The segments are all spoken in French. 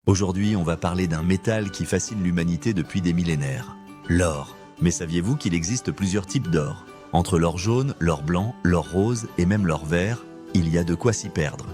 Aujourd'hui, on va parler d'un métal qui fascine l'humanité depuis des millénaires, l'or. Mais saviez-vous qu'il existe plusieurs types d'or? Entre l'or jaune, l'or blanc, l'or rose et même l'or vert, il y a de quoi s'y perdre.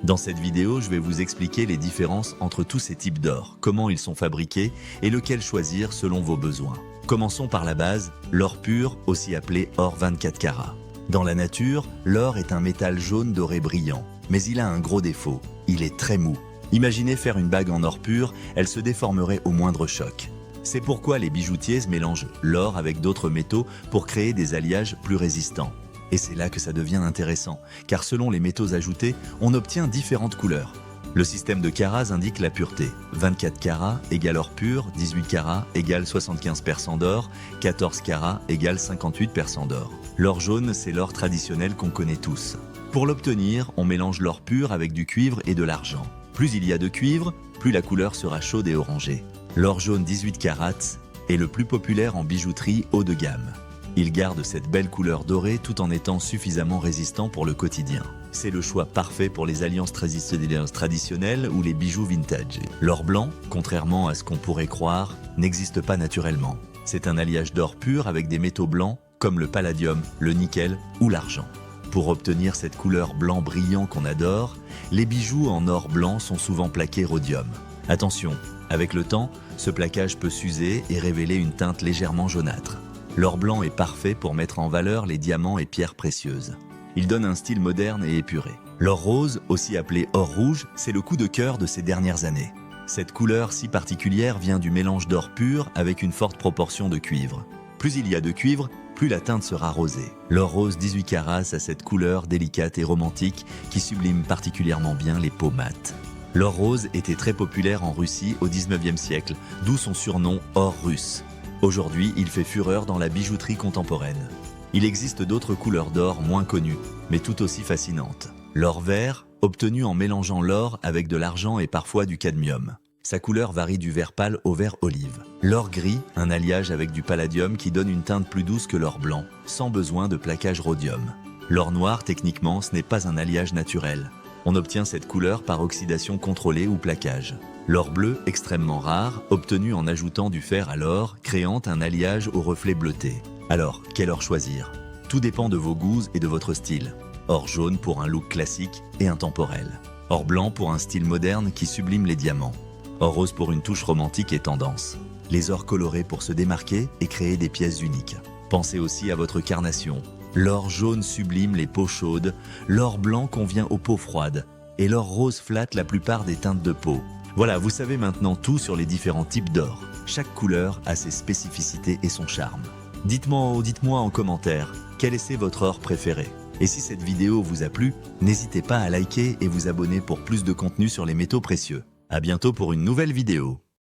Dans cette vidéo, je vais vous expliquer les différences entre tous ces types d'or, comment ils sont fabriqués et lequel choisir selon vos besoins. Commençons par la base, l'or pur, aussi appelé or 24 carats. Dans la nature, l'or est un métal jaune doré brillant, mais il a un gros défaut, il est très mou. Imaginez faire une bague en or pur, elle se déformerait au moindre choc. C'est pourquoi les bijoutiers mélangent l'or avec d'autres métaux pour créer des alliages plus résistants. Et c'est là que ça devient intéressant, car selon les métaux ajoutés, on obtient différentes couleurs. Le système de carats indique la pureté. 24 carats égale or pur, 18 carats égale 75% d'or, 14 carats égale 58% d'or. L'or jaune, c'est l'or traditionnel qu'on connaît tous. Pour l'obtenir, on mélange l'or pur avec du cuivre et de l'argent. Plus il y a de cuivre, plus la couleur sera chaude et orangée. L'or jaune 18 carats est le plus populaire en bijouterie haut de gamme. Il garde cette belle couleur dorée tout en étant suffisamment résistant pour le quotidien. C'est le choix parfait pour les alliances traditionnelles ou les bijoux vintage. L'or blanc, contrairement à ce qu'on pourrait croire, n'existe pas naturellement. C'est un alliage d'or pur avec des métaux blancs comme le palladium, le nickel ou l'argent. Pour obtenir cette couleur blanc brillant qu'on adore, les bijoux en or blanc sont souvent plaqués rhodium. Attention, avec le temps, ce plaquage peut s'user et révéler une teinte légèrement jaunâtre. L'or blanc est parfait pour mettre en valeur les diamants et pierres précieuses. Il donne un style moderne et épuré. L'or rose, aussi appelé or rouge, c'est le coup de cœur de ces dernières années. Cette couleur si particulière vient du mélange d'or pur avec une forte proportion de cuivre. Plus il y a de cuivre, plus la teinte sera rosée. L'or rose 18 carats a cette couleur délicate et romantique qui sublime particulièrement bien les peaux mates. L'or rose était très populaire en Russie au 19e siècle, d'où son surnom or russe. Aujourd'hui, il fait fureur dans la bijouterie contemporaine. Il existe d'autres couleurs d'or moins connues, mais tout aussi fascinantes. L'or vert, obtenu en mélangeant l'or avec de l'argent et parfois du cadmium. Sa couleur varie du vert pâle au vert olive. L'or gris, un alliage avec du palladium qui donne une teinte plus douce que l'or blanc, sans besoin de plaquage rhodium. L'or noir, techniquement, ce n'est pas un alliage naturel. On obtient cette couleur par oxydation contrôlée ou plaquage. L'or bleu, extrêmement rare, obtenu en ajoutant du fer à l'or, créant un alliage au reflet bleuté. Alors, quel or choisir? Tout dépend de vos goûts et de votre style. Or jaune pour un look classique et intemporel. Or blanc pour un style moderne qui sublime les diamants. Or rose pour une touche romantique et tendance. Les ors colorés pour se démarquer et créer des pièces uniques. Pensez aussi à votre carnation. L'or jaune sublime les peaux chaudes, l'or blanc convient aux peaux froides, et l'or rose flatte la plupart des teintes de peau. Voilà, vous savez maintenant tout sur les différents types d'or. Chaque couleur a ses spécificités et son charme. Dites-moi en commentaire, quel est votre or préféré? Et si cette vidéo vous a plu, n'hésitez pas à liker et vous abonner pour plus de contenu sur les métaux précieux. À bientôt pour une nouvelle vidéo.